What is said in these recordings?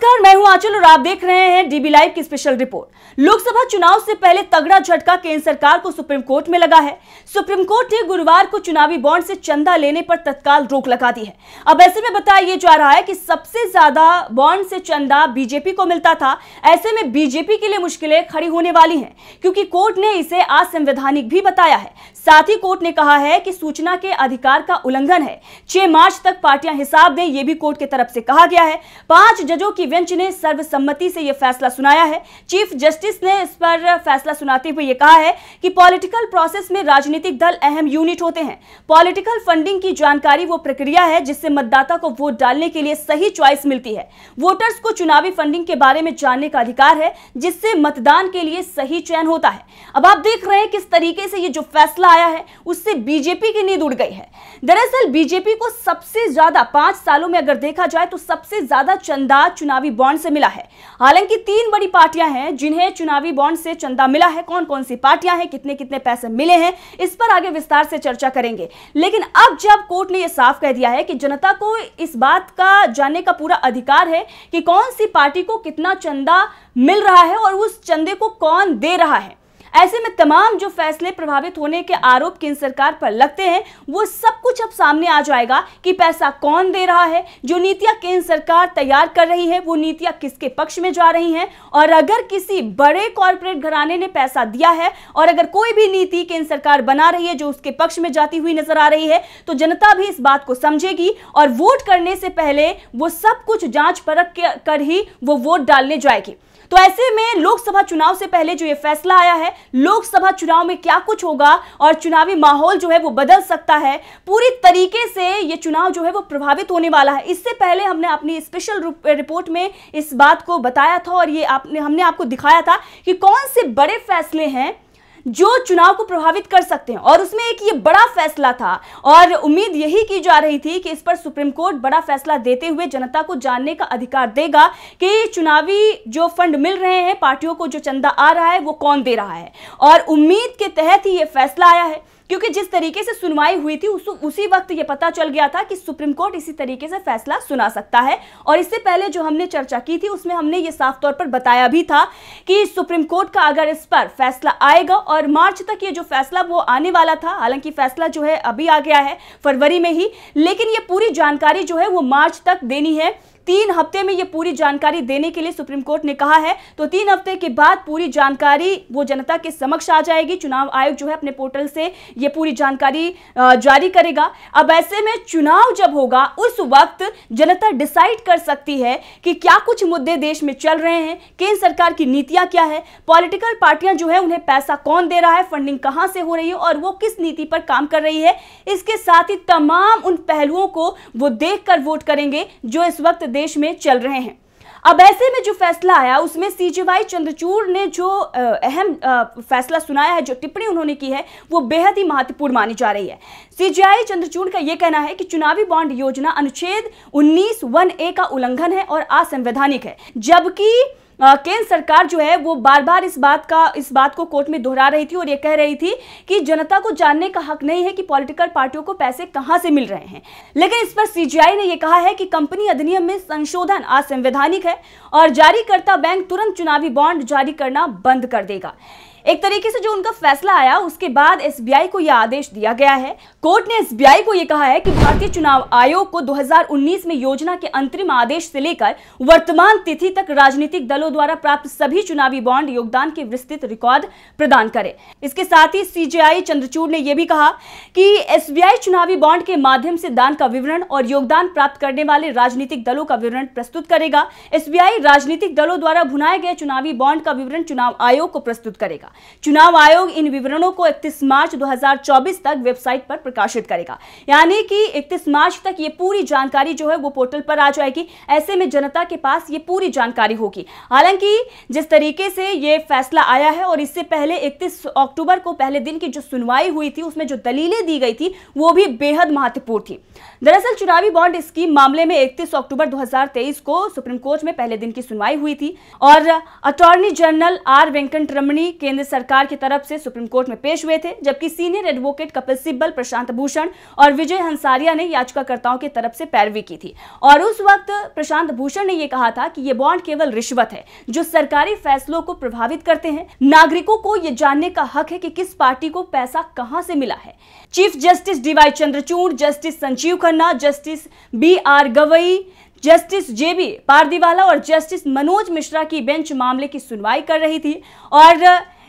नमस्कार, मैं हूं आंचल और आप देख रहे हैं डीबी लाइव की स्पेशल रिपोर्ट। लोकसभा चुनाव से पहले तगड़ा झटका केंद्र सरकार को सुप्रीम कोर्ट में लगा है। सुप्रीम कोर्ट ने गुरुवार को चुनावी बॉन्ड से चंदा लेने पर तत्काल रोक लगा दी है। अब ऐसे में बताया जा रहा है कि सबसे ज्यादा बॉन्ड से चंदा बीजेपी को मिलता था। ऐसे में बीजेपी के लिए मुश्किलें खड़ी होने वाली हैं, क्योंकि कोर्ट ने इसे असंवैधानिक भी बताया है। साथ ही कोर्ट ने कहा है कि सूचना के अधिकार का उल्लंघन है। 6 मार्च तक पार्टियां हिसाब दें, यह भी कोर्ट की तरफ से कहा गया है। 5 जजों की बेंच ने सर्वसम्मति से यह फैसला सुनाया है। चीफ जस्टिस ने इस पर फैसला सुनाते हुए यह कहा है कि पॉलिटिकल प्रोसेस में राजनीतिक दल अहम यूनिट होते हैं। पॉलिटिकल फंडिंग की जानकारी वो प्रक्रिया है जिससे मतदाता को वोट डालने के लिए सही चॉइस मिलती है। वोटर्स को चुनावी फंडिंग के बारे में जानने का अधिकार है, जिससे मतदान के लिए सही चयन होता है। अब आप देख रहे हैं किस तरीके से ये जो फैसला आया है उससे बीजेपी की नींद उड़ गई है। दरअसल बीजेपी को सबसे ज्यादा 5 सालों में अगर देखा जाए तो सबसे ज्यादा चंदा चुनावी बॉन्ड से मिला है। हालांकि 3 बड़ी पार्टियां हैं जिन्हें चुनावी बॉन्ड से चंदा मिला है। कौन कौन सी पार्टियां हैं, कितने कितने पैसे मिले हैं, इस पर आगे विस्तार से चर्चा करेंगे। लेकिन अब जब कोर्ट ने यह साफ कह दिया है कि जनता को इस बात का जानने का पूरा अधिकार है कि कौन सी पार्टी को कितना चंदा मिल रहा है और उस चंदे को कौन दे रहा है, ऐसे में तमाम जो फैसले प्रभावित होने के आरोप केंद्र सरकार पर लगते हैं वो सब कुछ अब सामने आ जाएगा कि पैसा कौन दे रहा है, जो नीतियां केंद्र सरकार तैयार कर रही है वो नीतियां किसके पक्ष में जा रही हैं, और अगर किसी बड़े कॉर्पोरेट घराने ने पैसा दिया है और अगर कोई भी नीति केंद्र सरकार बना रही है जो उसके पक्ष में जाती हुई नजर आ रही है तो जनता भी इस बात को समझेगी और वोट करने से पहले वो सब कुछ जांच परख कर ही वो वोट डालने जाएगी। तो ऐसे में लोकसभा चुनाव से पहले जो ये फैसला आया है, लोकसभा चुनाव में क्या कुछ होगा और चुनावी माहौल जो है वो बदल सकता है, पूरी तरीके से ये चुनाव जो है वो प्रभावित होने वाला है। इससे पहले हमने अपनी स्पेशल रिपोर्ट में इस बात को बताया था और ये हमने आपको दिखाया था कि कौन से बड़े फैसले हैं जो चुनाव को प्रभावित कर सकते हैं, और उसमें एक ये बड़ा फैसला था और उम्मीद यही की जा रही थी कि इस पर सुप्रीम कोर्ट बड़ा फैसला देते हुए जनता को जानने का अधिकार देगा कि चुनावी जो फंड मिल रहे हैं, पार्टियों को जो चंदा आ रहा है वो कौन दे रहा है। और उम्मीद के तहत ही ये फैसला आया है, क्योंकि जिस तरीके से सुनवाई हुई थी उसी वक्त ये पता चल गया था कि सुप्रीम कोर्ट इसी तरीके से फैसला सुना सकता है। और इससे पहले जो हमने चर्चा की थी उसमें हमने ये साफ तौर पर बताया भी था कि सुप्रीम कोर्ट का अगर इस पर फैसला आएगा और मार्च तक ये जो फैसला वो आने वाला था, हालांकि फैसला जो है अभी आ गया है फरवरी में ही, लेकिन ये पूरी जानकारी जो है वो मार्च तक देनी है। 3 हफ्ते में ये पूरी जानकारी देने के लिए सुप्रीम कोर्ट ने कहा है। तो 3 हफ्ते के बाद पूरी जानकारी वो जनता के समक्ष आ जाएगी। चुनाव आयोग जो है अपने पोर्टल से ये पूरी जानकारी जारी करेगा। अब ऐसे में चुनाव जब होगा उस वक्त जनता डिसाइड कर सकती है कि क्या कुछ मुद्दे देश में चल रहे हैं, केंद्र सरकार की नीतियां क्या है, पॉलिटिकल पार्टियां जो है उन्हें पैसा कौन दे रहा है, फंडिंग कहां से हो रही है और वो किस नीति पर काम कर रही है। इसके साथ ही तमाम उन पहलुओं को वो देखकर वोट करेंगे जो इस वक्त देश में चल रहे हैं। अब ऐसे में जो फैसला आया उसमें सीजेवाई चंद्रचूड़ ने जो अहम फैसला सुनाया है, जो टिप्पणी उन्होंने की है वो बेहद ही महत्वपूर्ण मानी जा रही है। सीजेआई चंद्रचूड़ का यह कहना है कि चुनावी बॉन्ड योजना अनुच्छेद 19(1)(a) का उल्लंघन है और असंवैधानिक है, जबकि केंद्र सरकार जो है वो बार बार इस बात को कोर्ट में दोहरा रही थी और ये कह रही थी कि जनता को जानने का हक नहीं है कि पॉलिटिकल पार्टियों को पैसे कहां से मिल रहे हैं। लेकिन इस पर सीजेआई ने ये कहा है कि कंपनी अधिनियम में संशोधन असंवैधानिक है और जारीकर्ता बैंक तुरंत चुनावी बॉन्ड जारी करना बंद कर देगा। एक तरीके से जो उनका फैसला आया उसके बाद एसबीआई को यह आदेश दिया गया है। कोर्ट ने एसबीआई को यह कहा है कि भारतीय चुनाव आयोग को 2019 में योजना के अंतरिम आदेश से लेकर वर्तमान तिथि तक राजनीतिक दलों द्वारा प्राप्त सभी चुनावी बॉन्ड योगदान के विस्तृत रिकॉर्ड प्रदान करे। इसके साथ ही सीजेआई चंद्रचूड़ ने यह भी कहा कि एसबीआई चुनावी बॉन्ड के माध्यम से दान का विवरण और योगदान प्राप्त करने वाले राजनीतिक दलों का विवरण प्रस्तुत करेगा। एसबीआई राजनीतिक दलों द्वारा भुनाए गए चुनावी बॉन्ड का विवरण चुनाव आयोग को प्रस्तुत करेगा। चुनाव आयोग इन विवरणों को 31 मार्च 2024 तक वेबसाइट पर प्रकाशित करेगा, यानी कि 31 मार्च तक ये पूरी जानकारी जो है वो पोर्टल पर आ जाएगी। ऐसे में जनता के पास ये पूरी जानकारी होगी। हालांकि जिस तरीके से ये फैसला आया है और इससे पहले 31 अक्टूबर को पहले दिन की जो सुनवाई हुई थी उसमें जो दलीलें दी गई थी वो भी बेहद महत्वपूर्ण थी। दरअसल चुनावी बॉन्ड स्कीम मामले में 31 अक्टूबर 2023 को सुप्रीम कोर्ट में पहले दिन की सुनवाई हुई थी और अटॉर्नी जनरल आर वेंकट रमणी, केंद्र सरकार की तरफ से सुप्रीम कोर्ट में पेश हुए थे, जबकि सीनियर एडवोकेट कपिल सिब्बल, प्रशांत भूषण और विजय हंसारिया ने याचिकाकर्ताओं की तरफ से पैरवी की थी। और उस वक्त प्रशांत भूषण ने यह कहा था कि यह बॉन्ड केवल रिश्वत है जो सरकारी फैसलों को प्रभावित करते हैं। नागरिकों को यह जानने का हक है कि किस पार्टी को पैसा कहां से मिला है। Chief justice D Y Chandrachud, justice Sanjiv Khanna, justice BR Gavai, justice JB Pardiwala और जस्टिस मनोज मिश्रा की बेंच मामले की सुनवाई कर रही थी। और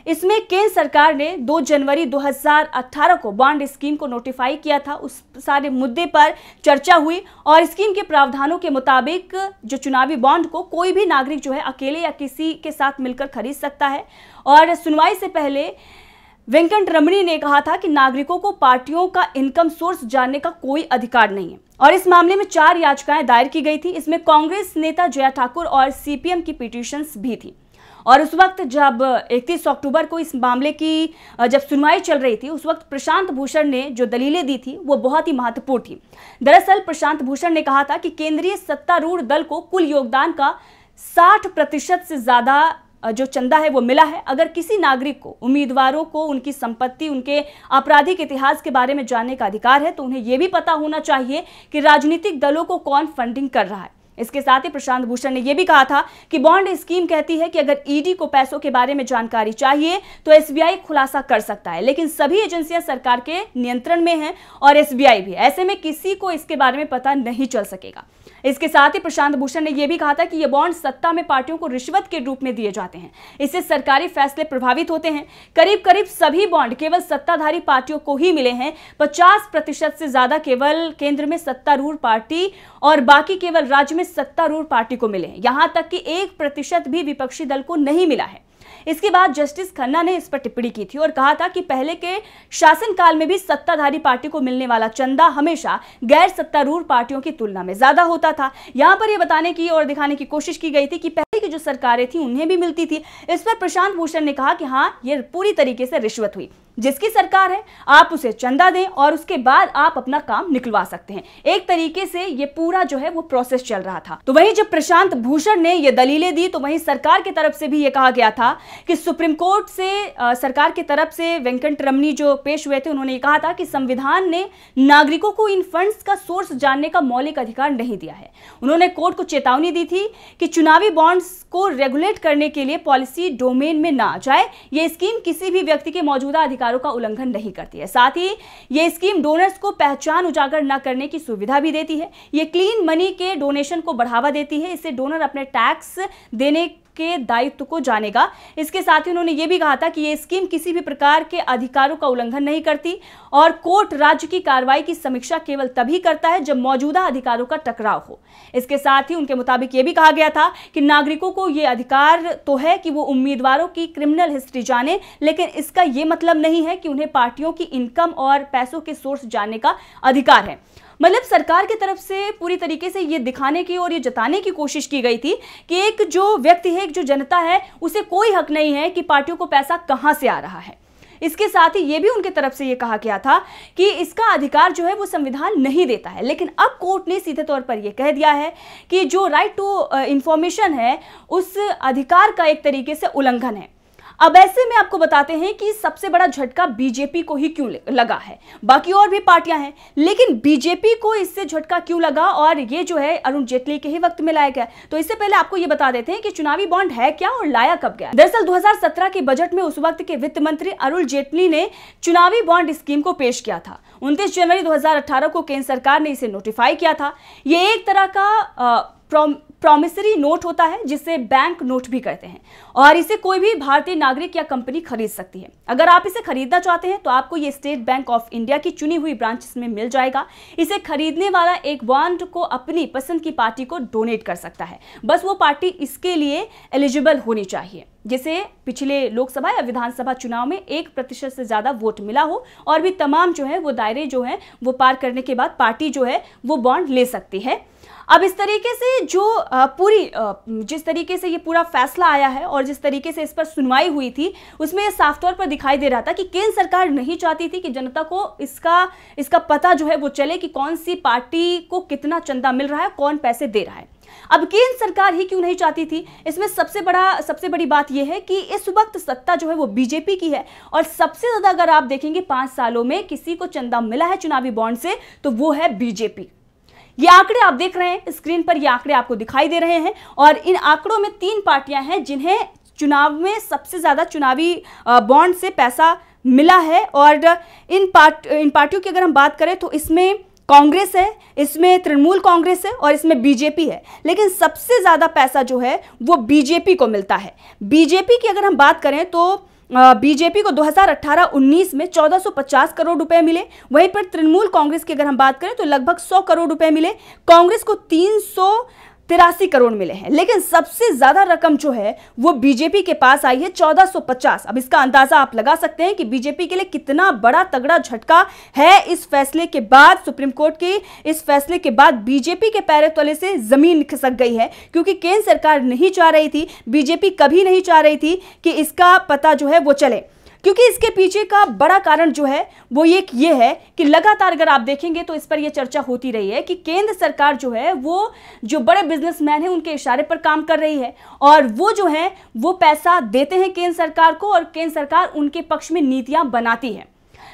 इसमें केंद्र सरकार ने 2 जनवरी 2018 को बॉन्ड स्कीम को नोटिफाई किया था। उस सारे मुद्दे पर चर्चा हुई और स्कीम के प्रावधानों के मुताबिक जो चुनावी बॉन्ड को कोई भी नागरिक जो है अकेले या किसी के साथ मिलकर खरीद सकता है। और सुनवाई से पहले वेंकट रमणी ने कहा था कि नागरिकों को पार्टियों का इनकम सोर्स जानने का कोई अधिकार नहीं है। और इस मामले में 4 याचिकाएं दायर की गई थी। इसमें कांग्रेस नेता जया ठाकुर और CPM की पिटीशंस भी थी। और उस वक्त जब 31 अक्टूबर को इस मामले की जब सुनवाई चल रही थी, उस वक्त प्रशांत भूषण ने जो दलीलें दी थी वो बहुत ही महत्वपूर्ण थी। दरअसल प्रशांत भूषण ने कहा था कि केंद्रीय सत्तारूढ़ दल को कुल योगदान का 60% से ज्यादा जो चंदा है वो मिला है। अगर किसी नागरिक को, उम्मीदवारों को उनकी संपत्ति, उनके आपराधिक इतिहास के बारे में जानने का अधिकार है, तो उन्हें यह भी पता होना चाहिए कि राजनीतिक दलों को कौन फंडिंग कर रहा है। इसके साथ ही प्रशांत भूषण ने यह भी कहा था कि बॉन्ड स्कीम कहती है कि अगर ED को पैसों के बारे में जानकारी चाहिए तो SBI खुलासा कर सकता है, लेकिन सभी एजेंसियां सरकार के नियंत्रण में हैं और SBI भी। ऐसे में किसी को इसके बारे में पता नहीं चल सकेगा। इसके साथ ही प्रशांत भूषण ने यह भी कहा था कि ये बॉन्ड सत्ता में पार्टियों को रिश्वत के रूप में दिए जाते हैं। इससे सरकारी फैसले प्रभावित होते हैं। करीब करीब सभी बॉन्ड केवल सत्ताधारी पार्टियों को ही मिले हैं। 50% से ज्यादा केवल केंद्र में सत्तारूढ़ पार्टी और बाकी केवल राज्य में सत्तारूढ़ पार्टी को मिले हैं। यहां तक कि 1% भी विपक्षी दल को नहीं मिला है। इसके बाद जस्टिस खन्ना ने इस पर टिप्पणी की थी और कहा था कि पहले के शासनकाल में भी सत्ताधारी पार्टी को मिलने वाला चंदा हमेशा गैर सत्तारूढ़ पार्टियों की तुलना में ज्यादा होता था। यहां पर यह बताने की और दिखाने की कोशिश की गई थी कि पहले की जो सरकारें थी उन्हें भी मिलती थी। इस पर प्रशांत भूषण ने कहा कि हाँ, यह पूरी तरीके से रिश्वत हुई। जिसकी सरकार है आप उसे चंदा दें और उसके बाद आप अपना काम निकलवा सकते हैं। एक तरीके से ये पूरा जो है वो प्रोसेस चल रहा था। तो वहीं जब प्रशांत भूषण ने ये दलीलें दी तो वहीं सरकार की तरफ से भी ये कहा गया था कि सुप्रीम कोर्ट से सरकार की तरफ से वेंकट रमणी जो पेश हुए थे, उन्होंने ये कहा था कि संविधान ने नागरिकों को इन फंड्स का सोर्स जानने का मौलिक अधिकार नहीं दिया है। उन्होंने कोर्ट को चेतावनी दी थी कि चुनावी बॉन्ड्स को रेगुलेट करने के लिए पॉलिसी डोमेन में ना जाए। यह स्कीम किसी भी व्यक्ति के मौजूदा अधिकारों का उल्लंघन नहीं करती है। साथ ही यह स्कीम डोनर्स को पहचान उजागर न करने की सुविधा भी देती है। यह क्लीन मनी के डोनेशन को बढ़ावा देती है। इससे डोनर अपने टैक्स देने के दायित्व को जानेगा। इसके साथ ही उन्होंने यह भी कहा था कि यह स्कीम किसी भी प्रकार के अधिकारों का उल्लंघन नहीं करती और कोर्ट राज्य की कार्रवाई की समीक्षा केवल तभी करता है जब मौजूदा अधिकारों का टकराव हो। इसके साथ ही उनके मुताबिक यह भी कहा गया था कि नागरिकों को यह अधिकार तो है कि वो उम्मीदवारों की क्रिमिनल हिस्ट्री जाने, लेकिन इसका यह मतलब नहीं है कि उन्हें पार्टियों की इनकम और पैसों के सोर्स जानने का अधिकार है। मतलब सरकार की तरफ से पूरी तरीके से ये दिखाने की और ये जताने की कोशिश की गई थी कि एक जो व्यक्ति है, एक जो जनता है, उसे कोई हक नहीं है कि पार्टियों को पैसा कहां से आ रहा है। इसके साथ ही ये भी उनके तरफ से ये कहा गया था कि इसका अधिकार जो है वो संविधान नहीं देता है, लेकिन अब कोर्ट ने सीधे तौर पर यह कह दिया है कि जो राइट टू इंफॉर्मेशन है उस अधिकार का एक तरीके से उल्लंघन है। अब ऐसे में आपको बताते हैं कि सबसे बड़ा झटका बीजेपी को ही क्यों लगा है। बाकी और भी पार्टियां हैं, लेकिन बीजेपी को इससे झटका क्यों लगा और ये जो है अरुण जेटली के ही वक्त में लाया गया। तो इससे पहले आपको ये बता देते हैं कि चुनावी बॉन्ड है क्या और लाया कब गया। दरअसल 2017 के बजट में उस वक्त के वित्त मंत्री अरुण जेटली ने चुनावी बॉन्ड स्कीम को पेश किया था। 29 जनवरी 2018 को केंद्र सरकार ने इसे नोटिफाई किया था। ये एक तरह का प्रॉमिसरी नोट होता है जिसे बैंक नोट भी कहते हैं और इसे कोई भी भारतीय नागरिक या कंपनी खरीद सकती है। अगर आप इसे खरीदना चाहते हैं तो आपको ये स्टेट बैंक ऑफ इंडिया की चुनी हुई ब्रांचेस में मिल जाएगा। इसे खरीदने वाला एक बॉन्ड को अपनी पसंद की पार्टी को डोनेट कर सकता है। बस वो पार्टी इसके लिए एलिजिबल होनी चाहिए जिसे पिछले लोकसभा या विधानसभा चुनाव में 1% से ज्यादा वोट मिला हो और भी तमाम जो है वो दायरे जो है वो पार करने के बाद पार्टी जो है वो बॉन्ड ले सकती है। अब इस तरीके से जो जिस तरीके से ये पूरा फैसला आया है और जिस तरीके से इस पर सुनवाई हुई थी उसमें ये साफ तौर पर दिखाई दे रहा था कि केंद्र सरकार नहीं चाहती थी कि जनता को इसका पता जो है वो चले कि कौन सी पार्टी को कितना चंदा मिल रहा है, कौन पैसे दे रहा है। अब केंद्र सरकार ही क्यों नहीं चाहती थी? इसमें सबसे बड़ी बात यह है कि इस वक्त सत्ता जो है वो बीजेपी की है और सबसे ज्यादा अगर आप देखेंगे 5 सालों में किसी को चंदा मिला है चुनावी बॉन्ड से तो वो है बीजेपी। ये आंकड़े आप देख रहे हैं स्क्रीन पर, ये आंकड़े आपको दिखाई दे रहे हैं और इन आंकड़ों में 3 पार्टियां हैं जिन्हें चुनाव में सबसे ज्यादा चुनावी बॉन्ड से पैसा मिला है। और इन पार्टियों की अगर हम बात करें तो इसमें कांग्रेस है, इसमें तृणमूल कांग्रेस है और इसमें बीजेपी है। लेकिन सबसे ज्यादा पैसा जो है वो बीजेपी को मिलता है। बीजेपी की अगर हम बात करें तो बीजेपी को 2018-19 में 1450 करोड़ रुपए मिले। वहीं पर तृणमूल कांग्रेस की अगर हम बात करें तो लगभग 100 करोड़ रुपए मिले। कांग्रेस को 383 करोड़ मिले हैं। लेकिन सबसे ज्यादा रकम जो है वो बीजेपी के पास आई है 1450। अब इसका अंदाजा आप लगा सकते हैं कि बीजेपी के लिए कितना बड़ा तगड़ा झटका है। इस फैसले के बाद, सुप्रीम कोर्ट के इस फैसले के बाद बीजेपी के पैरों तले से जमीन खिसक गई है, क्योंकि केंद्र सरकार नहीं चाह रही थी, बीजेपी कभी नहीं चाह रही थी कि इसका पता जो है वो चले। क्योंकि इसके पीछे का बड़ा कारण जो है वो ये है कि लगातार अगर आप देखेंगे तो इस पर यह चर्चा होती रही है कि केंद्र सरकार जो है वो जो बड़े बिजनेसमैन हैं उनके इशारे पर काम कर रही है और वो जो है वो पैसा देते हैं केंद्र सरकार को और केंद्र सरकार उनके पक्ष में नीतियां बनाती है।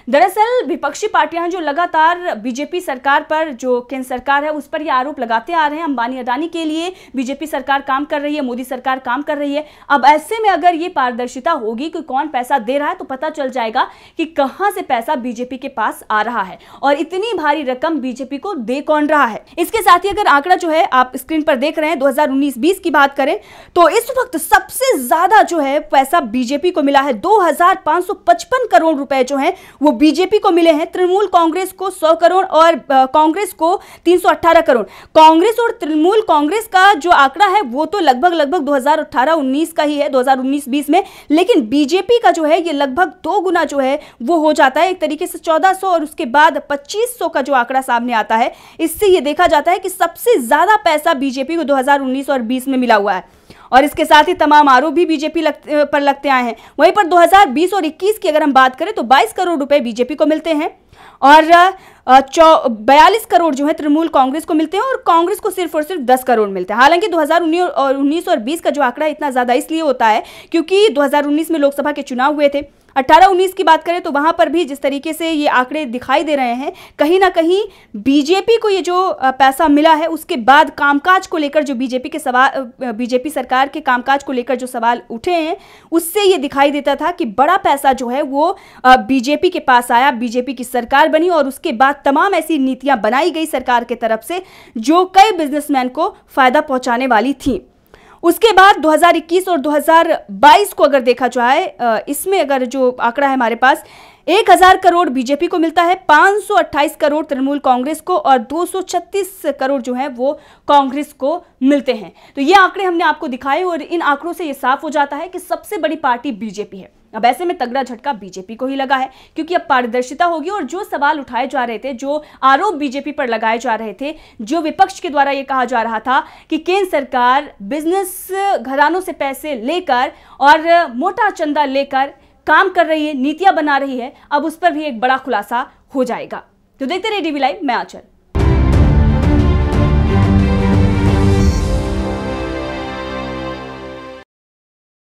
दरअसल विपक्षी पार्टियां जो लगातार बीजेपी सरकार पर, जो केंद्र सरकार है उस पर ये आरोप लगाते आ रहे हैं, अंबानी अडानी के लिए बीजेपी सरकार काम कर रही है, मोदी सरकार काम कर रही है। अब ऐसे में अगर ये पारदर्शिता होगी कि कौन पैसा दे रहा है तो पता चल जाएगा कि कहां से पैसा बीजेपी के पास आ रहा है और इतनी भारी रकम बीजेपी को दे कौन रहा है। इसके साथ ही अगर आंकड़ा जो है आप स्क्रीन पर देख रहे हैं 2019-20 की बात करें तो इस वक्त सबसे ज्यादा जो है पैसा बीजेपी को मिला है। 2555 करोड़ रुपए जो है वो बीजेपी को मिले हैं। तृणमूल कांग्रेस को 100 करोड़ और कांग्रेस को 318 करोड़। कांग्रेस और तृणमूल कांग्रेस का जो आंकड़ा है वो तो लगभग 2018-19 का ही है, 2019-20 में। लेकिन बीजेपी का जो है ये लगभग 2 गुना जो है वो हो जाता है, एक तरीके से 1400 और उसके बाद 2500 का जो आंकड़ा सामने आता है। इससे ये देखा जाता है कि सबसे ज्यादा पैसा बीजेपी को 2019 और 20 में मिला हुआ है और इसके साथ ही तमाम आरोप भी बीजेपी पर लगते आए हैं। वहीं पर 2020 और 21 की अगर हम बात करें तो 22 करोड़ रुपए बीजेपी को मिलते हैं और 42 करोड़ जो है तृणमूल कांग्रेस को मिलते हैं और कांग्रेस को सिर्फ और सिर्फ 10 करोड़ मिलते हैं। हालांकि 2019 और 20 का जो आंकड़ा इतना ज्यादा इसलिए होता है क्योंकि 2019 में लोकसभा के चुनाव हुए थे। 18-19 की बात करें तो वहां पर भी जिस तरीके से ये आंकड़े दिखाई दे रहे हैं, कहीं ना कहीं बीजेपी को ये जो पैसा मिला है उसके बाद कामकाज को लेकर जो बीजेपी सरकार के कामकाज को लेकर जो सवाल उठे हैं उससे ये दिखाई देता था कि बड़ा पैसा जो है वो बीजेपी के पास आया, बीजेपी की सरकार बनी और उसके बाद तमाम ऐसी नीतियां बनाई गई सरकार की तरफ से जो कई बिजनेसमैन को फायदा पहुंचाने वाली थी। उसके बाद 2021 और 2022 को अगर देखा जाए, इसमें अगर जो आंकड़ा है हमारे पास 1000 करोड़ बीजेपी को मिलता है, 528 करोड़ तृणमूल कांग्रेस को और 236 करोड़ जो है वो कांग्रेस को मिलते हैं। तो ये आंकड़े हमने आपको दिखाए और इन आंकड़ों से ये साफ हो जाता है कि सबसे बड़ी पार्टी बीजेपी है। अब ऐसे में तगड़ा झटका बीजेपी को ही लगा है क्योंकि अब पारदर्शिता होगी और जो सवाल उठाए जा रहे थे, जो आरोप बीजेपी पर लगाए जा रहे थे, जो विपक्ष के द्वारा ये कहा जा रहा था कि केंद्र सरकार बिजनेस घरानों से पैसे लेकर और मोटा चंदा लेकर काम कर रही है, नीतियां बना रही है, अब उस पर भी एक बड़ा खुलासा हो जाएगा। तो देखते रहिए डीवी लाइव, मैं आंचल।